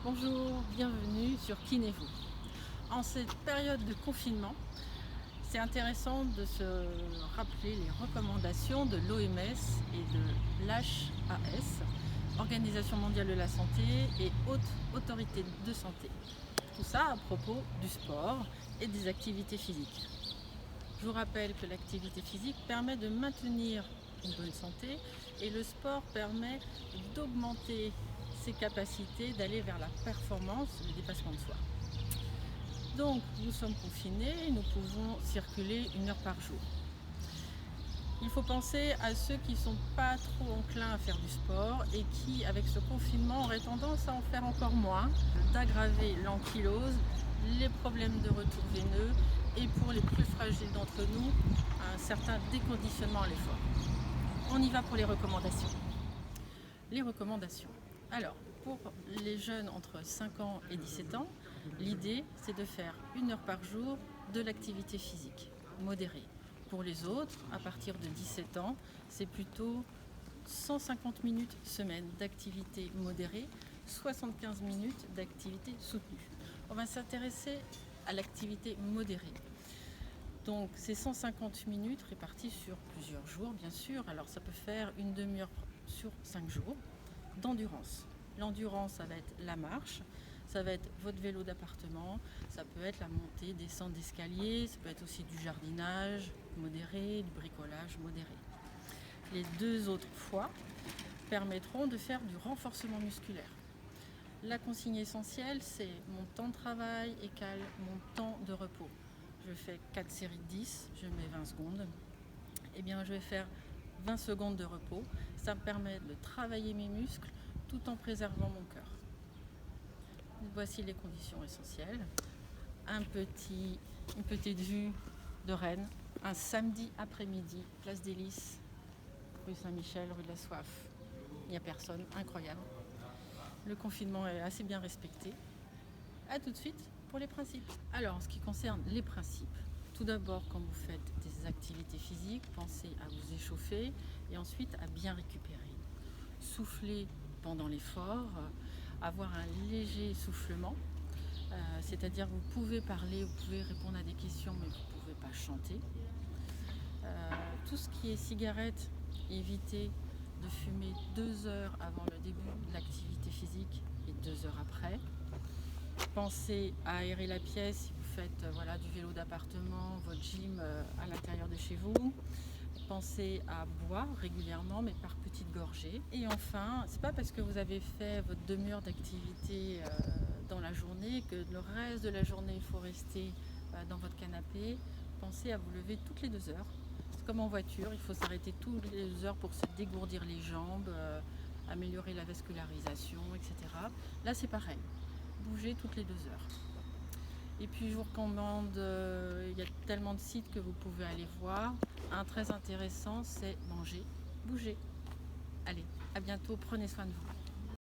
Bonjour, bienvenue sur Kinévo. En cette période de confinement, c'est intéressant de se rappeler les recommandations de l'OMS et de l'HAS, Organisation mondiale de la santé et Haute Autorité de santé. Tout ça à propos du sport et des activités physiques. Je vous rappelle que l'activité physique permet de maintenir une bonne santé et le sport permet d'augmenter ses capacités d'aller vers la performance, le dépassement de soi. Donc nous sommes confinés et nous pouvons circuler 1 heure par jour. Il faut penser à ceux qui ne sont pas trop enclins à faire du sport et qui, avec ce confinement, auraient tendance à en faire encore moins, d'aggraver l'ankylose, les problèmes de retour veineux et pour les plus fragiles d'entre nous, un certain déconditionnement à l'effort. On y va pour les recommandations. Les recommandations. Alors, pour les jeunes entre 5 ans et 17 ans, l'idée c'est de faire 1 heure par jour de l'activité physique modérée. Pour les autres, à partir de 17 ans, c'est plutôt 150 minutes semaine d'activité modérée, 75 minutes d'activité soutenue. On va s'intéresser à l'activité modérée. Donc c'est 150 minutes réparties sur plusieurs jours, bien sûr. Alors ça peut faire une demi-heure sur 5 jours d'endurance. L'endurance, ça va être la marche, ça va être votre vélo d'appartement, ça peut être la montée, descente d'escalier, ça peut être aussi du jardinage modéré, du bricolage modéré. Les 2 autres fois permettront de faire du renforcement musculaire. La consigne essentielle, c'est mon temps de travail égale mon temps de repos. Je fais 4 séries de 10, je mets 20 secondes. Eh bien, je vais faire 20 secondes de repos. Ça me permet de travailler mes muscles tout en préservant mon cœur. Voici les conditions essentielles. Une petite vue de Rennes, un samedi après-midi, place des Lys, rue Saint-Michel, rue de la Soif. Il n'y a personne, incroyable. Le confinement est assez bien respecté. A tout de suite pour les principes. Alors, en ce qui concerne les principes, tout d'abord, quand vous faites des activités physiques, pensez à vous échauffer et ensuite à bien récupérer. Souffler pendant l'effort, avoir un léger soufflement, c'est-à-dire que vous pouvez parler, vous pouvez répondre à des questions, mais vous ne pouvez pas chanter. Tout ce qui est cigarette, évitez de fumer 2 heures avant le début de l'activité physique et 2 heures après. Pensez à aérer la pièce si vous faites du vélo d'appartement, votre gym à l'intérieur de chez vous. Pensez à boire régulièrement, mais par petites gorgées. Et enfin, c'est pas parce que vous avez fait votre demi-heure d'activité dans la journée que le reste de la journée il faut rester dans votre canapé. Pensez à vous lever toutes les 2 heures. C'est comme en voiture, il faut s'arrêter toutes les 2 heures pour se dégourdir les jambes, améliorer la vascularisation, etc. Là, c'est pareil. Bougez toutes les 2 heures. Et puis je vous recommande, il y a tellement de sites que vous pouvez aller voir. Un très intéressant, c'est manger, bouger. Allez, à bientôt, prenez soin de vous.